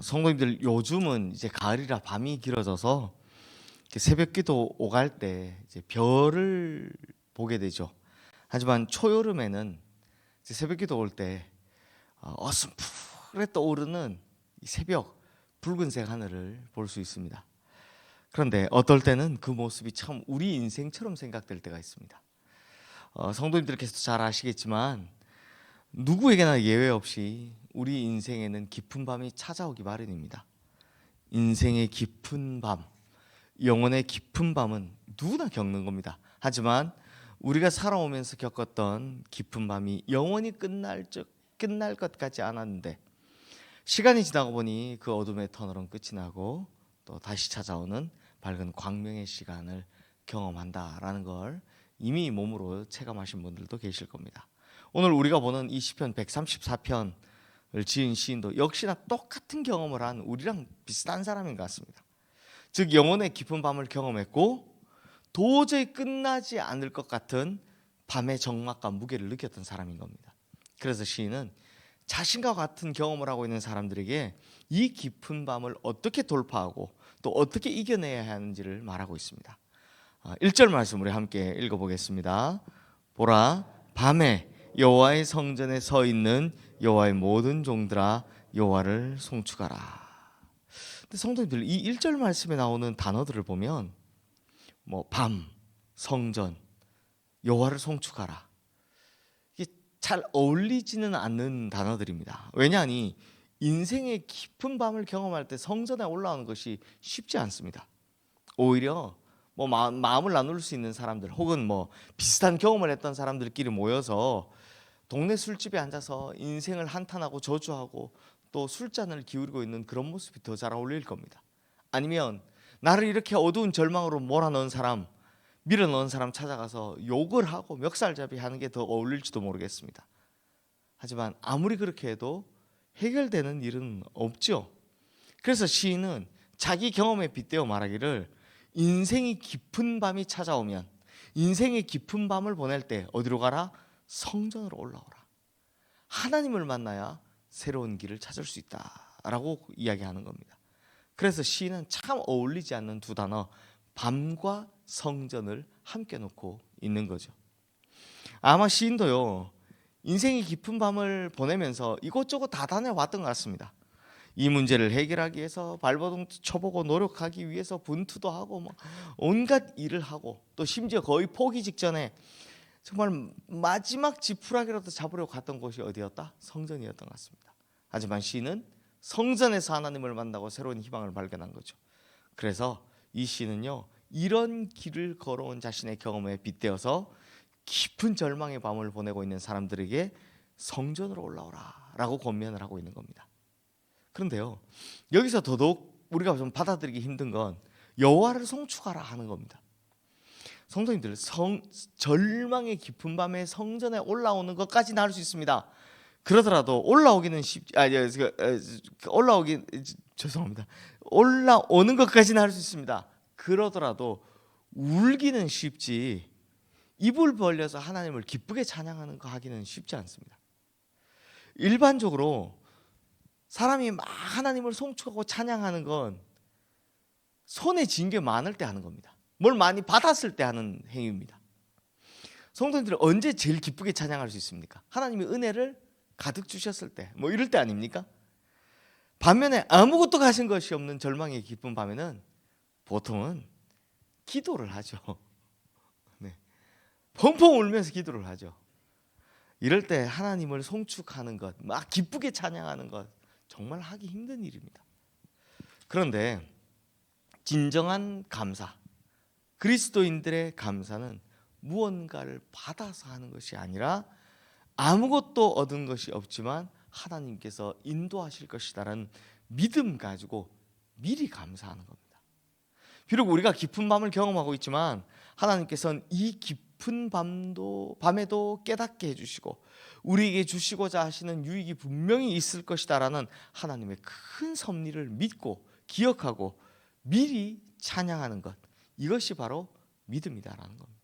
성도님들, 요즘은 이제 가을이라 밤이 길어져서 새벽기도 오갈 때 이제 별을 보게 되죠. 하지만 초여름에는 이제 새벽기도 올 때 어슴푸레 떠오르는 이 새벽 붉은색 하늘을 볼 수 있습니다. 그런데 어떨 때는 그 모습이 참 우리 인생처럼 생각될 때가 있습니다. 성도님들께서 잘 아시겠지만 누구에게나 예외 없이 우리 인생에는 깊은 밤이 찾아오기 마련입니다. 인생의 깊은 밤, 영혼의 깊은 밤은 누구나 겪는 겁니다. 하지만 우리가 살아오면서 겪었던 깊은 밤이 영원히 끝날 것 같지 않았는데, 시간이 지나고 보니 그 어둠의 터널은 끝이 나고 또 다시 찾아오는 밝은 광명의 시간을 경험한다라는 걸 이미 몸으로 체감하신 분들도 계실 겁니다. 오늘 우리가 보는 이 시편 134편을 지은 시인도 역시나 똑같은 경험을 한 우리랑 비슷한 사람인 것 같습니다. 즉, 영혼의 깊은 밤을 경험했고 도저히 끝나지 않을 것 같은 밤의 적막과 무게를 느꼈던 사람인 겁니다. 그래서 시인은 자신과 같은 경험을 하고 있는 사람들에게 이 깊은 밤을 어떻게 돌파하고 또 어떻게 이겨내야 하는지를 말하고 있습니다. 1절 말씀 우리 함께 읽어보겠습니다. 보라, 밤에 여호와의 성전에 서 있는 여호와의 모든 종들아, 여호와를 송축하라. 근데 성도님들, 이 1절 말씀에 나오는 단어들을 보면 밤, 성전, 여호와를 송축하라, 이게 잘 어울리지는 않는 단어들입니다. 왜냐하니 인생의 깊은 밤을 경험할 때 성전에 올라오는 것이 쉽지 않습니다. 오히려 마음을 나눌 수 있는 사람들, 혹은 비슷한 경험을 했던 사람들끼리 모여서 동네 술집에 앉아서 인생을 한탄하고 저주하고 또 술잔을 기울이고 있는 그런 모습이 더 잘 어울릴 겁니다. 아니면 나를 이렇게 어두운 절망으로 몰아넣은 사람, 밀어넣은 사람 찾아가서 욕을 하고 멱살잡이 하는 게 더 어울릴지도 모르겠습니다. 하지만 아무리 그렇게 해도 해결되는 일은 없죠. 그래서 시인은 자기 경험에 빗대어 말하기를, 인생이 깊은 밤이 찾아오면, 인생의 깊은 밤을 보낼 때 어디로 가라? 성전으로 올라오라. 하나님을 만나야 새로운 길을 찾을 수 있다라고 이야기하는 겁니다. 그래서 시인은 참 어울리지 않는 두 단어, 밤과 성전을 함께 놓고 있는 거죠. 아마 시인도요, 인생이 깊은 밤을 보내면서 이곳저곳 다 다녀왔던 것 같습니다. 이 문제를 해결하기 위해서 발버둥 쳐보고 노력하기 위해서 분투도 하고 온갖 일을 하고, 또 심지어 거의 포기 직전에 정말 마지막 지푸라기라도 잡으려고 갔던 곳이 어디였다? 성전이었던 것 같습니다. 하지만 시인은 성전에서 하나님을 만나고 새로운 희망을 발견한 거죠. 그래서 이 시는요, 이런 길을 걸어온 자신의 경험에 빗대어서 깊은 절망의 밤을 보내고 있는 사람들에게 성전으로 올라오라 라고 권면을 하고 있는 겁니다. 그런데요, 여기서 더더욱 우리가 좀 받아들이기 힘든 건 여호와를 송축하라 하는 겁니다. 성도님들, 절망의 깊은 밤에 성전에 올라오는 것까지는 할 수 있습니다. 그러더라도 올라오는 것까지는 할 수 있습니다. 그러더라도 울기는 쉽지 입을 벌려서 하나님을 기쁘게 찬양하는 거 하기는 쉽지 않습니다. 일반적으로 사람이 막 하나님을 송축하고 찬양하는 건 손에 쥔 게 많을 때 하는 겁니다. 뭘 많이 받았을 때 하는 행위입니다. 성도님들은 언제 제일 기쁘게 찬양할 수 있습니까? 하나님의 은혜를 가득 주셨을 때, 이럴 때 아닙니까? 반면에 아무것도 가진 것이 없는 절망의 깊은 밤에는 보통은 기도를 하죠. 네. 펑펑 울면서 기도를 하죠. 이럴 때 하나님을 송축하는 것, 막 기쁘게 찬양하는 것, 정말 하기 힘든 일입니다. 그런데 진정한 감사, 그리스도인들의 감사는 무언가를 받아서 하는 것이 아니라 아무것도 얻은 것이 없지만 하나님께서 인도하실 것이다라는 믿음 가지고 미리 감사하는 겁니다. 비록 우리가 깊은 밤을 경험하고 있지만 하나님께서는 이 깊은 밤에도 깨닫게 해주시고 우리에게 주시고자 하시는 유익이 분명히 있을 것이다라는 하나님의 큰 섭리를 믿고 기억하고 미리 찬양하는 것, 이것이 바로 믿음이다라는 겁니다.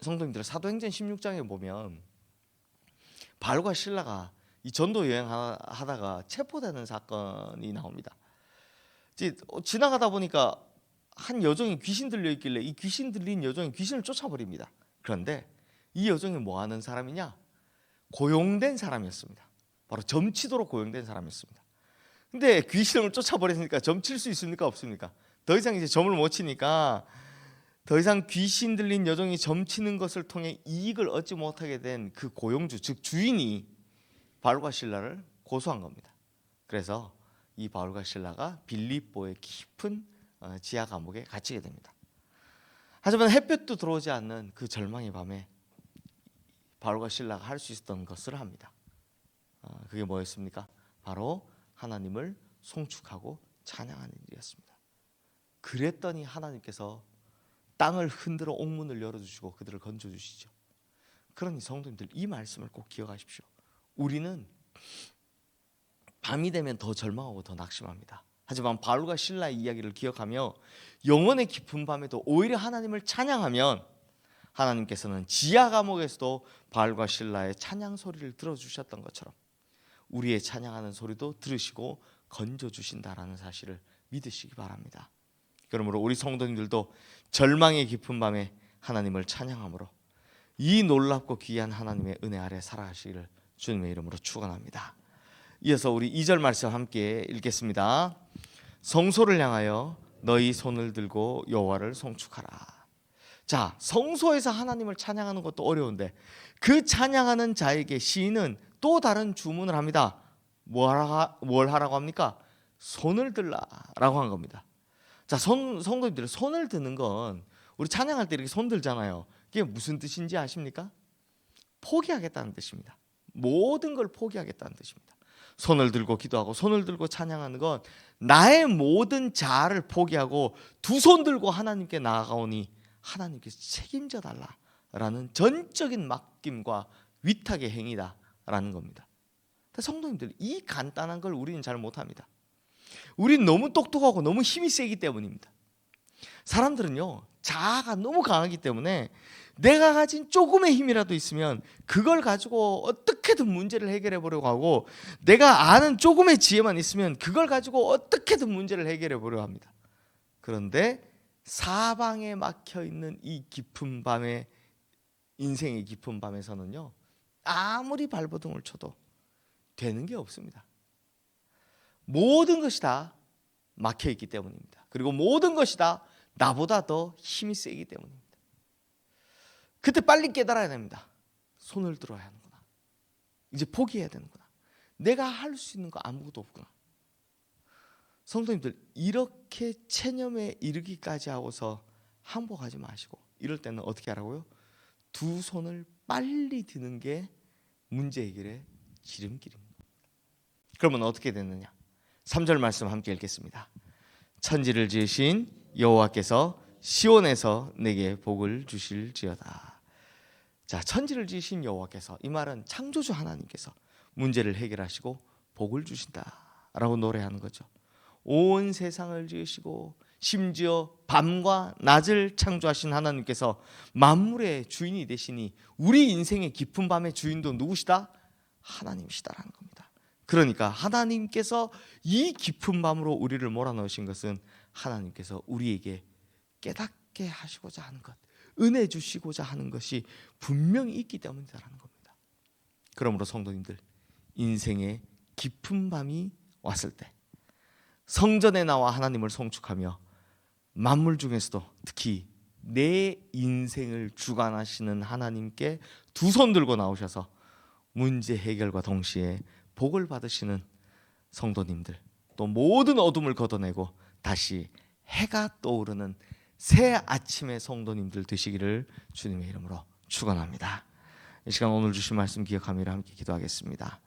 성도님들, 사도행전 16장에 보면 바울과 실라가 이 전도 여행하다가 체포되는 사건이 나옵니다. 이제 지나가다 보니까 한 여종이 귀신 들려 있길래 이 귀신 들린 여종이 귀신을 쫓아버립니다. 그런데 이 여종이 뭐 하는 사람이냐? 고용된 사람이었습니다. 바로 점치도록 고용된 사람이었습니다. 근데 귀신을 쫓아버렸으니까 점칠 수 있습니까? 없습니까? 더 이상 이제 점을 못 치니까 더 이상 귀신 들린 여종이 점치는 것을 통해 이익을 얻지 못하게 된 그 고용주, 즉 주인이 바울과 실라를 고소한 겁니다. 그래서 이 바울과 실라가 빌립보의 깊은 지하 감옥에 갇히게 됩니다. 하지만 햇볕도 들어오지 않는 그 절망의 밤에 바울과 실라가 할 수 있었던 것을 합니다. 그게 뭐였습니까? 바로 하나님을 송축하고 찬양하는 일이었습니다. 그랬더니 하나님께서 땅을 흔들어 옥문을 열어주시고 그들을 건져주시죠. 그러니 성도님들, 이 말씀을 꼭 기억하십시오. 우리는 밤이 되면 더 절망하고 더 낙심합니다. 하지만 바울과 실라의 이야기를 기억하며 영혼의 깊은 밤에도 오히려 하나님을 찬양하면 하나님께서는 지하 감옥에서도 바울과 실라의 찬양 소리를 들어주셨던 것처럼 우리의 찬양하는 소리도 들으시고 건져주신다라는 사실을 믿으시기 바랍니다. 그러므로 우리 성도님들도 절망의 깊은 밤에 하나님을 찬양함으로 이 놀랍고 귀한 하나님의 은혜 아래 살아가시기를 주님의 이름으로 축원합니다. 이어서 우리 2절 말씀 함께 읽겠습니다. 성소를 향하여 너희 손을 들고 여호와를 송축하라. 자, 성소에서 하나님을 찬양하는 것도 어려운데 그 찬양하는 자에게 시인은 또 다른 주문을 합니다. 뭘 하라고 합니까? 손을 들라라고 한 겁니다. 자, 성도님들, 손을 드는 건 우리 찬양할 때 이렇게 손 들잖아요. 이게 무슨 뜻인지 아십니까? 포기하겠다는 뜻입니다. 모든 걸 포기하겠다는 뜻입니다. 손을 들고 기도하고 손을 들고 찬양하는 건 나의 모든 자아를 포기하고 두 손 들고 하나님께 나아가오니 하나님께서 책임져 달라라는 전적인 맡김과 위탁의 행위다라는 겁니다. 성도님들, 이 간단한 걸 우리는 잘 못합니다. 우리는 너무 똑똑하고 너무 힘이 세기 때문입니다. 사람들은요, 자아가 너무 강하기 때문에 내가 가진 조금의 힘이라도 있으면 그걸 가지고 어떻게든 문제를 해결해 보려고 하고, 내가 아는 조금의 지혜만 있으면 그걸 가지고 어떻게든 문제를 해결해 보려고 합니다. 그런데 사방에 막혀 있는 이 깊은 밤에, 인생의 깊은 밤에서는요, 아무리 발버둥을 쳐도 되는 게 없습니다. 모든 것이 다 막혀 있기 때문입니다. 그리고 모든 것이 다 나보다 더 힘이 세기 때문입니다. 그때 빨리 깨달아야 됩니다. 손을 들어야 하는구나. 이제 포기해야 되는구나. 내가 할 수 있는 거 아무것도 없구나. 성도님들, 이렇게 체념에 이르기까지 하고서 항복하지 마시고, 이럴 때는 어떻게 하라고요? 두 손을 빨리 드는 게 문제 해결의 지름길입니다. 그러면 어떻게 됐느냐? 3절 말씀 함께 읽겠습니다. 천지를 지으신 여호와께서 시온에서 내게 복을 주실지어다. 자, 천지를 지으신 여호와께서, 이 말은 창조주 하나님께서 문제를 해결하시고 복을 주신다라고 노래하는 거죠. 온 세상을 지으시고 심지어 밤과 낮을 창조하신 하나님께서 만물의 주인이 되시니 우리 인생의 깊은 밤의 주인도 누구시다? 하나님이시다라는 겁니다. 그러니까 하나님께서 이 깊은 밤으로 우리를 몰아넣으신 것은 하나님께서 우리에게 깨닫게 하시고자 하는 것, 은혜 주시고자 하는 것이 분명히 있기 때문이라는 겁니다. 그러므로 성도님들, 인생의 깊은 밤이 왔을 때 성전에 나와 하나님을 송축하며 만물 중에서도 특히 내 인생을 주관하시는 하나님께 두 손 들고 나오셔서 문제 해결과 동시에 복을 받으시는 성도님들, 또 모든 어둠을 걷어내고 다시 해가 떠오르는 새 아침의 성도님들 되시기를 주님의 이름으로 축원합니다. 이 시간 오늘 주신 말씀 기억하며 함께 기도하겠습니다.